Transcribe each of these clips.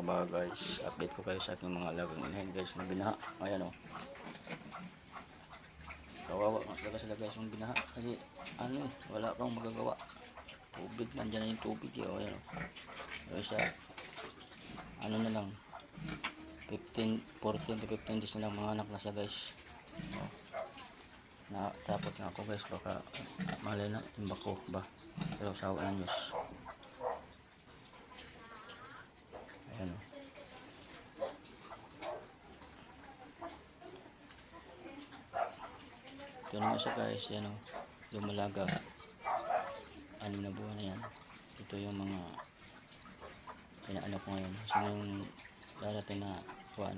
ba guys, update ko kayo sa aking mga alagang inahin guys na binaha. Ayan o, kawawa nga talaga sila guys yung binaha kasi ano wala kang magagawa, tubig, nandyan na yung tubig ayan o. Pero siya ano na lang 14 to 15 days na lang mga anak na siya guys. Natapot nga ako guys, baka malay na timba ko ba, pero sawa ng Diyos. Ayan o. Ito naman siya guys, yan o, lumalaga, 6 na buwan na yan. Ito yung mga inaano ko ngayon. So ngayon darating na buwan,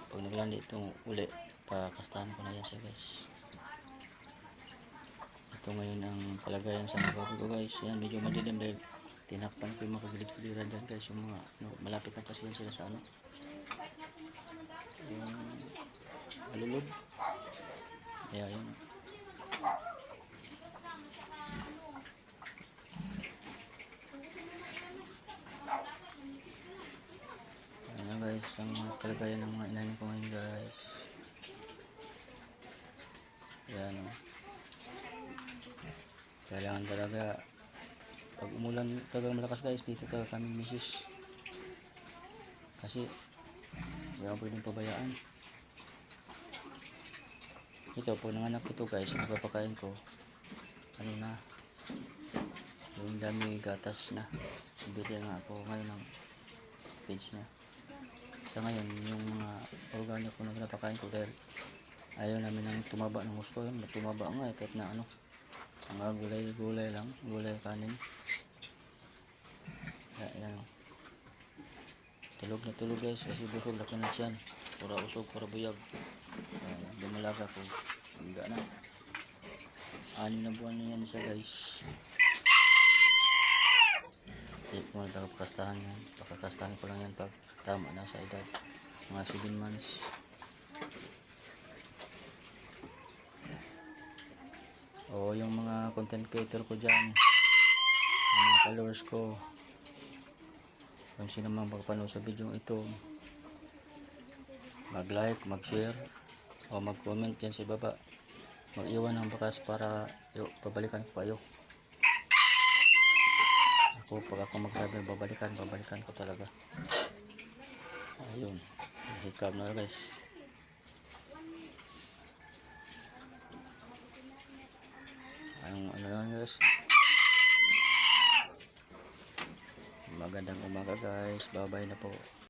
pag naglandi ito uli, pakastahan ko na yan siya guys. Ito ngayon ang kalagayan sa mga ko guys. Yan, medyo madilim dahil tinakpan ko yung mga kagilid-giliran dyan guys, yung mga malapit na kasi yan sila sa ano, yung alulod. Kaya yun, ayan guys ang kalagayan ng mga inahin ko ngayon guys. Yan o, kailangan talaga pag umulan talagang malakas guys, dito talaga kami misis kasi hindi ako pwedeng pabayaan. Ito po nanganak ito guys, ang napapakain ko kanina yung dami gatas na, bili nga ako ngayon ng page niya. Sa ngayon yung mga organic ko na pinapakain ko dahil ayaw namin ng tumaba ng gusto. Yun, tumaba nga kahit na ano, mga gulay lang, gulay kanin. Yan o, tulog na tulog guys kasi busog, laki na siyan, pura usog, pura buyag. Dumalaga ko, hangga na 6 na buwan na yan siya guys. Hindi ko na pakakastahan yan, pakakastahan ko lang yan pag tama na sa edad, mga 7 months. O yung mga content creator ko dyan, mga followers ko, kung sino mang magpanood sa video ito, mag like, mag share o mag comment dyan sa baba, mag iwan ng bakas para pabalikan ko kayo. Pag ako magsabi babalikan ko talaga. Ayun, hikab na guys. Ang ano lang guys, magandang umaga guys, bye bye na po.